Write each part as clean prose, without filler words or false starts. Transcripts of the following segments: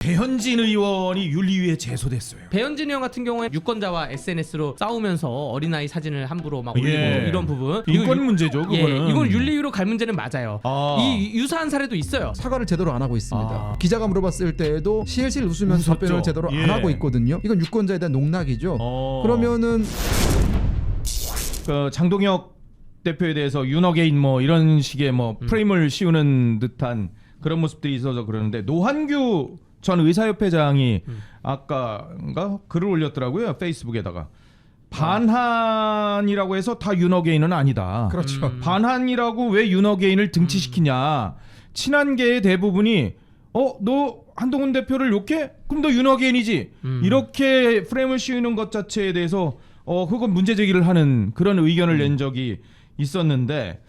배현진 의원이 윤리위에 제소됐어요. 배현진 의원 같은 경우에 유권자와 SNS로 싸우면서 어린아이 사진을 함부로 막 올리고 예. 이런 부분 인권 문제죠, 그거는. 예, 이건 윤리위로 갈 문제는 맞아요. 이 유사한 사례도 있어요. 사과를 제대로 안 하고 있습니다. 기자가 물어봤을 때에도 실실 웃으면서 웃었죠. 답변을 제대로 예. 안 하고 있거든요. 이건 유권자에 대한 농락이죠. 그러면은 그 장동혁 대표에 대해서 윤어게인 뭐 이런 식의 뭐 프레임을 씌우는 듯한 그런 모습들이 있어서 그러는데 노한규 전 의사협회장이 아까인가 글을 올렸더라고요, 페이스북에다가. 반한이라고 해서 다 윤어게인은 아니다. 그렇죠. 반한이라고 왜 윤어게인을 등치시키냐. 친한계의 대부분이 너 한동훈 대표를 욕해? 그럼 너 윤어게인이지. 이렇게 프레임을 씌우는 것 자체에 대해서 그건 문제 제기를 하는 그런 의견을 낸 적이 있었는데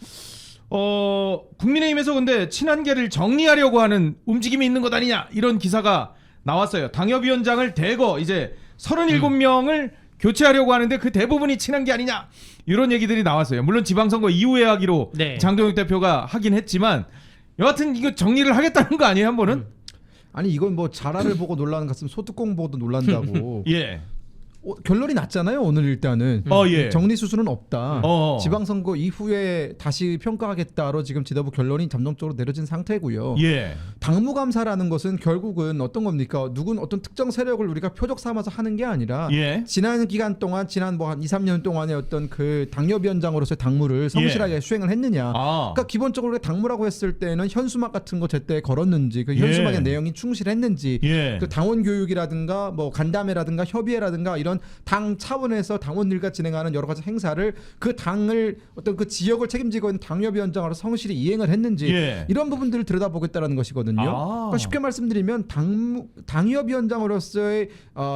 국민의힘에서 근데 친한계를 정리하려고 하는 움직임이 있는 것 아니냐 이런 기사가 나왔어요. 당협위원장을 대거 이제 37명을 교체하려고 하는데 그 대부분이 친한계 아니냐 이런 얘기들이 나왔어요. 물론 지방선거 이후에 하기로 네. 장동혁 대표가 하긴 했지만 여하튼 이거 정리를 하겠다는 거 아니에요, 한 번은? 아니 이건 뭐 자라를 보고 놀라는 것 같으면 소뚜껑 보고도 놀란다고. 예. 결론이 났잖아요. 오늘 일단은 예. 정리 수순은 없다. 어. 지방선거 이후에 다시 평가하겠다로 지금 지도부 결론이 잠정적으로 내려진 상태고요. 예. 당무감사라는 것은 결국은 어떤 겁니까? 어떤 특정 세력을 우리가 표적 삼아서 하는 게 아니라 예. 지난 기간 동안 지난 뭐 한 2, 3년 동안의 어떤 그 당협위원장으로서의 당무를 성실하게 수행을 했느냐. 그러니까 기본적으로 당무라고 했을 때는 현수막 같은 거 제때 걸었는지 그 현수막의 예. 내용이 충실했는지 예. 그 당원 교육이라든가 뭐 간담회라든가 협의회라든가 이런 당 차원에서 당원들과 진행하는 여러 가지 행사를 그 당을 어떤 그 지역을 책임지고 있는 당협위원장으로 성실히 이행을 했는지 예. 이런 부분들을 들여다보겠다는 것이거든요. 그러니까 쉽게 말씀드리면 당협위원장으로서의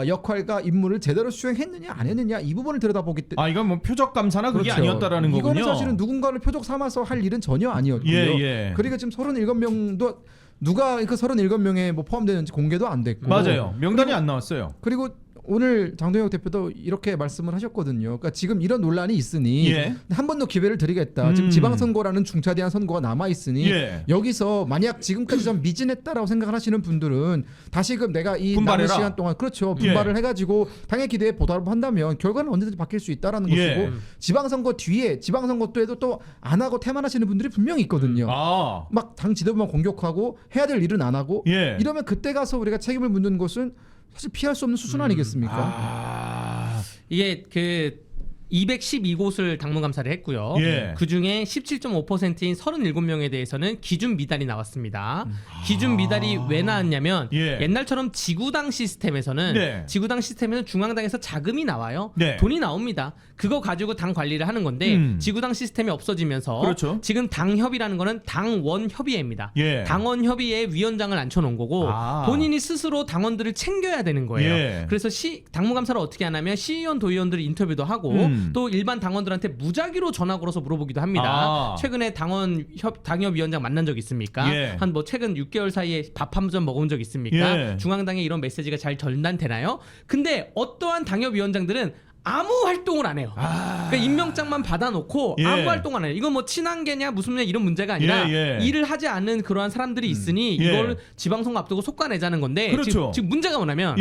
역할과 임무를 제대로 수행했느냐 안 했느냐 이 부분을 들여다보기 때문에 이건 뭐 표적 감사나 그게 그렇죠. 아니었다라는 거군요. 이거는 사실은 누군가를 표적 삼아서 할 일은 전혀 아니었고요. 예. 그러니까 지금 37명도 누가 그 37명에 뭐 포함되는지 공개도 안 됐고 맞아요. 명단이 안 나왔어요. 그리고 오늘 장동혁 대표도 이렇게 말씀을 하셨거든요. 그러니까 지금 이런 논란이 있으니 예. 한 번 더 기회를 드리겠다. 지금 지방선거라는 중차대한 선거가 남아 있으니 여기서 만약 지금까지 좀 미진했다라고 생각을 하시는 분들은 다시금 내가 이 남은 시간 동안 그렇죠 분발을 해가지고 당의 기대에 보답한다면 결과는 언제든지 바뀔 수 있다라는 것이고 지방선거 뒤에 지방선거 때도 또 안 하고 태만하시는 분들이 분명히 있거든요. 막 당 지도부만 공격하고 해야 될 일은 안 하고 이러면 그때 가서 우리가 책임을 묻는 것은 사실 피할 수 없는 수준 아니겠습니까? 이게 그 212곳을 당무감사를 했고요. 그 중에 17.5%인 37명에 대해서는 기준 미달이 나왔습니다. 기준 미달이 왜 나왔냐면 옛날처럼 지구당 시스템에서는 중앙당에서 자금이 나와요. 돈이 나옵니다. 그거 가지고 당 관리를 하는 건데 지구당 시스템이 없어지면서 그렇죠. 지금 당협이라는 거는 당원협의회입니다. 당원협의회에 위원장을 앉혀놓은 거고 본인이 스스로 당원들을 챙겨야 되는 거예요. 그래서 당무감사를 어떻게 하냐면 시의원, 도의원들이 인터뷰도 하고 또 일반 당원들한테 무작위로 전화 걸어서 물어보기도 합니다. 최근에 당협위원장 만난 적 있습니까? 한 뭐 최근 6개월 사이에 밥 한 점 먹은 적 있습니까? 중앙당에 이런 메시지가 잘 전달되나요? 근데 어떠한 당협위원장들은 아무 활동을 안 해요. 그러니까 임명장만 받아놓고 아무 활동 안 해요. 이건 뭐 친한계냐 무슨 이런 문제가 아니라 일을 하지 않는 그러한 사람들이 있으니 이걸 지방선거 앞두고 속가내자는 건데 그렇죠. 지금 문제가 뭐냐면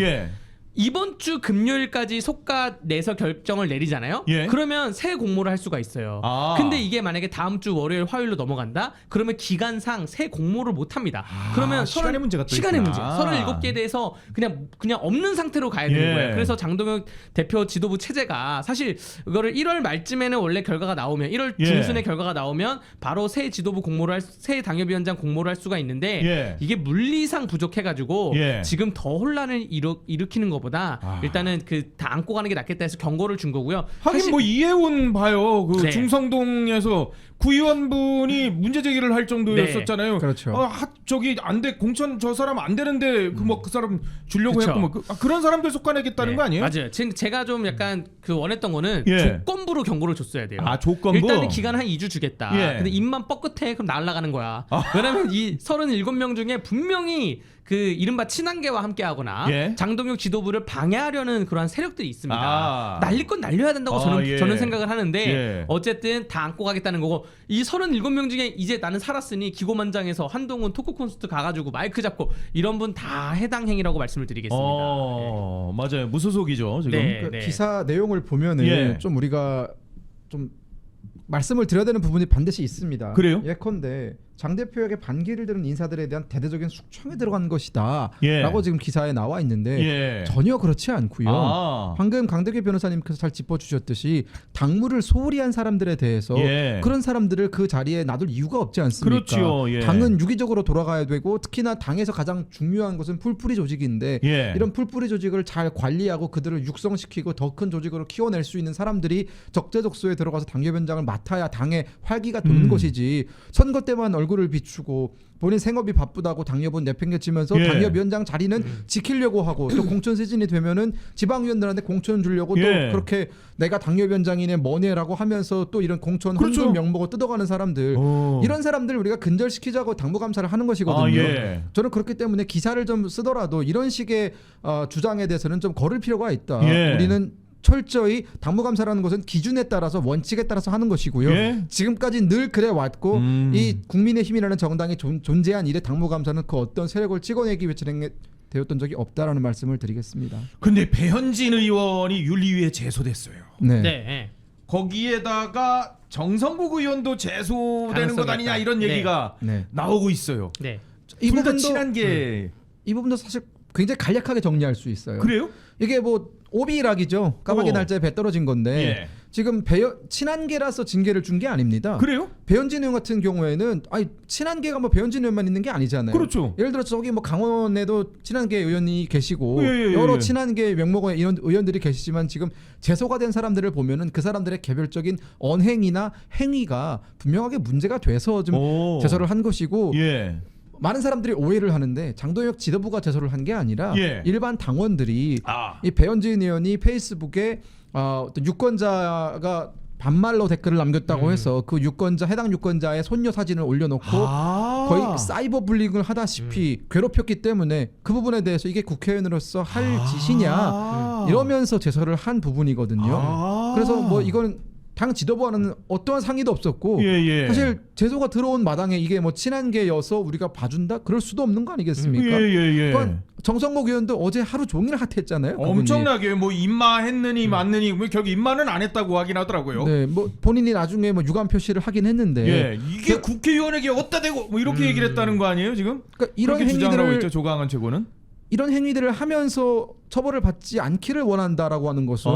이번 주 금요일까지 속가 내서 결정을 내리잖아요. 그러면 새 공모를 할 수가 있어요. 근데 이게 만약에 다음 주 월요일 화요일로 넘어간다? 그러면 기간상 새 공모를 못 합니다. 그러면 시간의 문제가 또 시간의 문제. 있구나. 37개에 대해서 그냥 없는 상태로 가야 되는 거예요. 그래서 장동혁 대표 지도부 체제가 사실 이거를 1월 말쯤에는 원래 결과가 나오면 1월 중순에 결과가 나오면 바로 새 지도부 공모를 새 당협위원장 공모를 할 수가 있는데 이게 물리상 부족해가지고 지금 더 혼란을 일으키는 것 보다 일단은 그 다 안고 가는 게 낫겠다 해서 경고를 준 거고요. 하긴 뭐 이해운 봐요. 그 중성동에서 구의원분이 문제 제기를 할 정도였었잖아요. 그렇죠. 저기 안 돼. 공천 저 사람 안 되는데 그 사람 주려고 했고 뭐 그런 사람들 속아내겠다는 거 아니에요? 맞아요. 제가 좀 약간 그 원했던 거는 조건부로 경고를 줬어야 돼요. 조건부. 일단은 기간 한 2주 주겠다. 근데 입만 뻐끗해 그럼 날아가는 거야. 왜냐면 이 37명 중에 분명히 그 이른바 친한계와 함께하거나 장동혁 지도부를 방해하려는 그러한 세력들이 있습니다. 날릴 건 날려야 된다고 저는 생각을 하는데 어쨌든 다 안고 가겠다는 거고 이 37명 중에 이제 나는 살았으니 기고만장해서 한동훈 토크 콘서트 가가지고 마이크 잡고 이런 분 다 해당 행위라고 말씀을 드리겠습니다. 맞아요. 무소속이죠 지금. 네. 그 기사 내용을 보면은 좀 우리가 좀 말씀을 드려야 되는 부분이 반드시 있습니다. 그래요? 예컨대 장 대표에게 반기를 드는 인사들에 대한 대대적인 숙청에 들어간 것이다 예. 라고 지금 기사에 나와 있는데 예. 전혀 그렇지 않고요. 방금 강대규 변호사님께서 잘 짚어주셨듯이 당무를 소홀히 한 사람들에 대해서 그런 사람들을 그 자리에 놔둘 이유가 없지 않습니까? 그렇죠. 당은 유기적으로 돌아가야 되고 특히나 당에서 가장 중요한 것은 풀뿌리 조직인데 이런 풀뿌리 조직을 잘 관리하고 그들을 육성시키고 더 큰 조직으로 키워낼 수 있는 사람들이 적재적소에 들어가서 당협위원장을 맡아야 당의 활기가 도는 것이지 선거 때만 얼굴을 비추고 본인 생업이 바쁘다고 당협은 내팽개치면서 당협위원장 자리는 지키려고 하고 또 공천 시즌이 되면은 지방위원들한테 공천 주려고 또 그렇게 내가 당협위원장이네 뭐네라고 하면서 또 이런 공천 헌금 명목을 뜯어가는 사람들 이런 사람들 우리가 근절시키자고 당무감사를 하는 것이거든요. 저는 그렇기 때문에 기사를 좀 쓰더라도 이런 식의 주장에 대해서는 좀 거를 필요가 있다. 우리는 철저히 당무감사라는 것은 기준에 따라서 원칙에 따라서 하는 것이고요. 지금까지 늘 그래 왔고 이 국민의힘이라는 정당이 존재한 이래 당무감사는 그 어떤 세력을 찍어내기 위해 진행되었던 적이 없다라는 말씀을 드리겠습니다. 근데 배현진 의원이 윤리위에 제소됐어요. 네. 거기에다가 정성국 의원도 제소되는 것 아니냐 이런 얘기가 나오고 있어요. 이 부분도 친한 게 이 부분도 사실 굉장히 간략하게 정리할 수 있어요. 그래요? 이게 뭐 오비락이죠. 까마귀 날짜에 배 떨어진 건데 지금 친한계라서 징계를 준 게 아닙니다. 그래요? 배현진 의원 같은 경우에는 친한계가 뭐 배현진 의원만 있는 게 아니잖아요. 그렇죠. 예를 들어 저기 뭐 강원에도 친한계 의원이 계시고 여러 친한계 명목의 이런 의원들이 계시지만 지금 제소가 된 사람들을 보면은 그 사람들의 개별적인 언행이나 행위가 분명하게 문제가 돼서 좀 제소를 한 것이고 많은 사람들이 오해를 하는데 장동혁 지도부가 제소를 한 게 아니라 일반 당원들이 이 배현진 의원이 페이스북에 어떤 유권자가 반말로 댓글을 남겼다고 해서 그 해당 유권자의 손녀 사진을 올려놓고 거의 사이버 불링을 하다시피 괴롭혔기 때문에 그 부분에 대해서 이게 국회의원으로서 할 짓이냐 이러면서 제소를 한 부분이거든요. 그래서 뭐 이건 당 지도부와는 어떠한 상의도 없었고 사실 제소가 들어온 마당에 이게 뭐 친한계여서 우리가 봐준다? 그럴 수도 없는 거 아니겠습니까? 그러니까 정성국 의원도 어제 하루 종일 핫했잖아요. 엄청나게 뭐 입마했느니 맞느니 뭐 결국 입마는 안 했다고 하긴 하더라고요. 네, 뭐 본인이 나중에 뭐 유감 표시를 하긴 했는데 이게 국회의원에게 어디다 대고 뭐 이렇게 얘기를 했다는 거 아니에요 지금? 그러니까 이런 그렇게 주장을 하고 행위들을 있죠 조강은 최고는. 이런 행위들을 하면서 처벌을 받지 않기를 원한다라고 하는 것은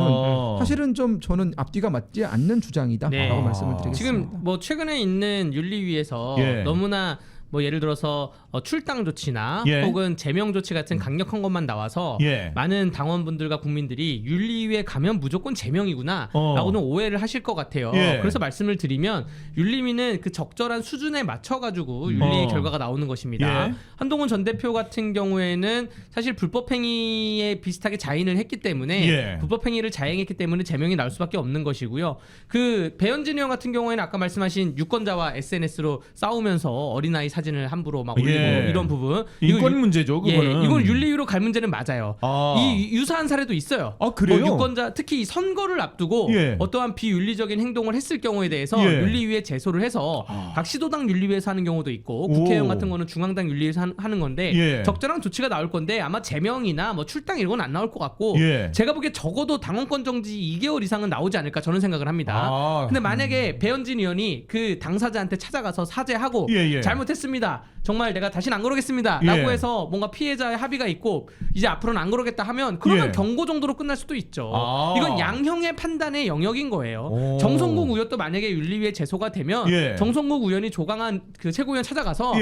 사실은 좀 저는 앞뒤가 맞지 않는 주장이다라고 말씀을 드리겠습니다. 지금 뭐 최근에 있는 윤리위에서 너무나 뭐 예를 들어서 출당 조치나 혹은 제명 조치 같은 강력한 것만 나와서 많은 당원분들과 국민들이 윤리위에 가면 무조건 제명이구나 라고는 오해를 하실 것 같아요. 그래서 말씀을 드리면 윤리위는 그 적절한 수준에 맞춰가지고 윤리 결과가 나오는 것입니다. 한동훈 전 대표 같은 경우에는 사실 불법행위에 비슷하게 자인을 했기 때문에 불법행위를 자행했기 때문에 제명이 나올 수밖에 없는 것이고요. 그 배현진 의원 같은 경우에는 아까 말씀하신 유권자와 SNS로 싸우면서 어린아이 사진을 함부로 막 올리고 이런 부분 인권 문제죠. 그거는. 이건 윤리위로 갈 문제는 맞아요. 이 유사한 사례도 있어요. 그래요? 뭐 유권자 특히 선거를 앞두고 어떠한 비윤리적인 행동을 했을 경우에 대해서 윤리위에 제소를 해서 각 시도당 윤리위에서 하는 경우도 있고 국회의원 같은 거는 중앙당 윤리위에서 하는 건데 적절한 조치가 나올 건데 아마 제명이나 뭐 출당 이런 건 안 나올 것 같고 제가 보기에 적어도 당원권 정지 2개월 이상은 나오지 않을까 저는 생각을 합니다. 근데 만약에 배현진 의원이 그 당사자한테 찾아가서 사죄하고 잘못했습니다. 정말 내가 다시는 안 그러겠습니다. 라고 해서 뭔가 피해자의 합의가 있고 이제 앞으로는 안 그러겠다 하면 그러면 경고 정도로 끝날 수도 있죠. 이건 양형의 판단의 영역인 거예요. 정성국 의원도 만약에 윤리위에 제소가 되면 정성국 의원이 조강한 그 최고위원 찾아가서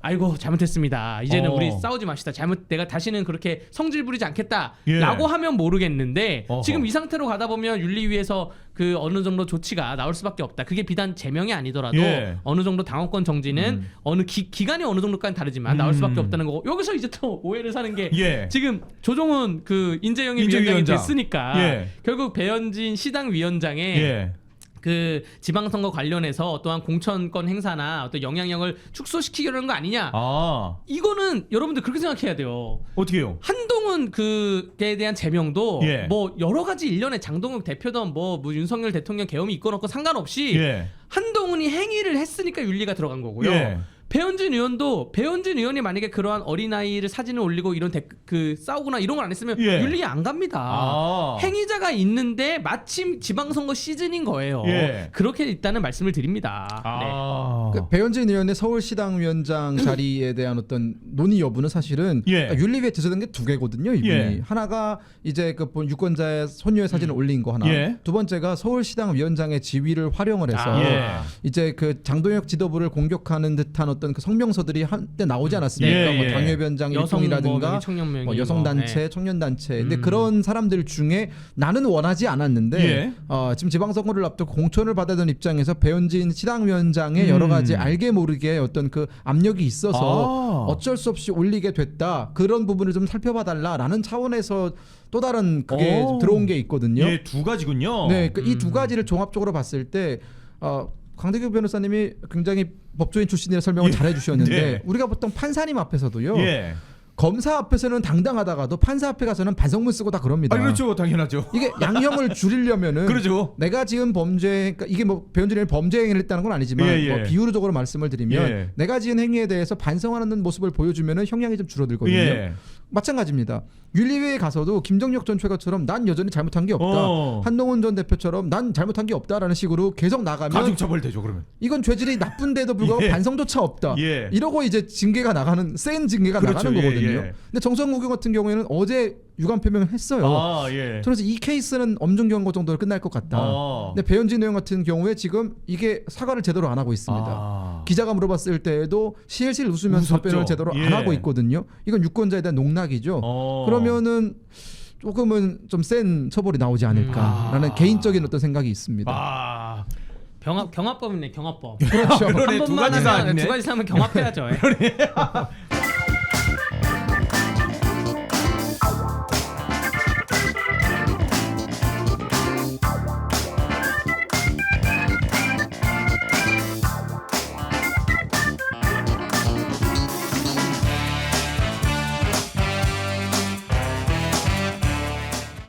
아이고 잘못했습니다. 이제는 우리 싸우지 맙시다. 내가 다시는 그렇게 성질 부리지 않겠다. 라고 하면 모르겠는데 지금 이 상태로 가다 보면 윤리위에서 그 어느 정도 조치가 나올 수밖에 없다. 그게 비단 제명이 아니더라도 어느 정도 당원권 정지는 어느 기간이 어느 정도까지 다르지만 나올 수밖에 없다는 거고 여기서 이제 또 오해를 사는 게 지금 조정훈 그 인재영입 위원장이 됐으니까 결국 배현진 시당 위원장의 그 지방선거 관련해서 어떠한 공천권 행사나 어떤 영향력을 축소시키려는 거 아니냐? 이거는 여러분들 그렇게 생각해야 돼요. 어떻게요? 한동훈 한동훈 그에 대한 제명도 예. 뭐 여러 가지 일련의 장동혁 대표든 뭐 윤석열 대통령 계엄이 있건 없건 상관없이 예. 한동훈이 행위를 했으니까 윤리가 들어간 거고요. 예. 배현진 의원이 만약에 그러한 어린아이를 사진을 올리고 이런 그 싸우거나 이런 걸 안 했으면 예. 윤리 안 갑니다. 아. 행위자가 있는데 마침 지방선거 시즌인 거예요. 예. 그렇게 있다는 말씀을 드립니다. 아. 그 배현진 의원의 서울시당위원장 자리에 대한 어떤 논의 여부는 사실은 예. 윤리위에 제소된 게 두 개거든요. 이분이 예. 하나가 이제 그 유권자의 손녀의 사진을 올린 거 하나, 예. 두 번째가 서울시당 위원장의 지위를 활용을 해서 예. 이제 그 장동혁 지도부를 공격하는 듯한 어떤 그 성명서들이 한때 나오지 않았습니까? 예. 뭐 예. 당협위원장 일동이라든가 청년명의 뭐 여성단체, 네. 청년단체. 근데 그런 사람들 중에 나는 원하지 않았는데 예. 지금 지방선거를 앞두고 공천을 받아야 되는 입장에서 배현진 시당위원장의 여러 가지 알게 모르게 어떤 그 압력이 있어서 어쩔 수 없이 올리게 됐다. 그런 부분을 좀 살펴봐달라라는 차원에서 또 다른 그게 들어온 게 있거든요. 예, 두 가지군요. 네, 이 두 가지를 종합적으로 봤을 때 강대규 변호사님이 굉장히 법조인 출신이라 설명을 잘 해주셨는데 네. 우리가 보통 판사님 앞에서도요. 예. 검사 앞에서는 당당하다가도 판사 앞에 가서는 반성문 쓰고 다 그럽니다. 아, 그렇죠, 당연하죠. 이게 양형을 줄이려면은 그렇죠. 내가 지은 범죄, 그러니까 이게 뭐 배현진이 범죄 행위를 했다는 건 아니지만 예, 예. 뭐 비유적으로 말씀을 드리면 예. 내가 지은 행위에 대해서 반성하는 모습을 보여주면은 형량이 좀 줄어들거든요. 예. 마찬가지입니다. 윤리위에 가서도 김정력 전 최고처럼 난 여전히 잘못한 게 없다. 한동훈 전 대표처럼 난 잘못한 게 없다라는 식으로 계속 나가면 가중처벌되죠, 그러면. 이건 죄질이 나쁜데도 불구하고 예. 반성조차 없다. 예. 이러고 이제 징계가 나가는 센 징계가 그렇죠. 나가는 거거든요. 예, 예. 근데 정성국교 같은 경우에는 어제 유감 표명을 했어요. 아, 예. 그래서 이 케이스는 엄중 경고 정도로 끝날 것 같다. 근데 배현진 의원 같은 경우에 지금 이게 사과를 제대로 안 하고 있습니다. 기자가 물어봤을 때에도 실실 웃으면서 웃었죠. 답변을 제대로 예. 안 하고 있거든요. 이건 유권자에 대한 농락이죠. 그러면은 조금은 좀 센 처벌이 나오지 않을까라는 개인적인 어떤 생각이 있습니다. 경합법이네, 경합법. 그렇죠. 그러네, 한 두 번만 가지 하면 사안이네. 두 가지 사면 경합해야죠.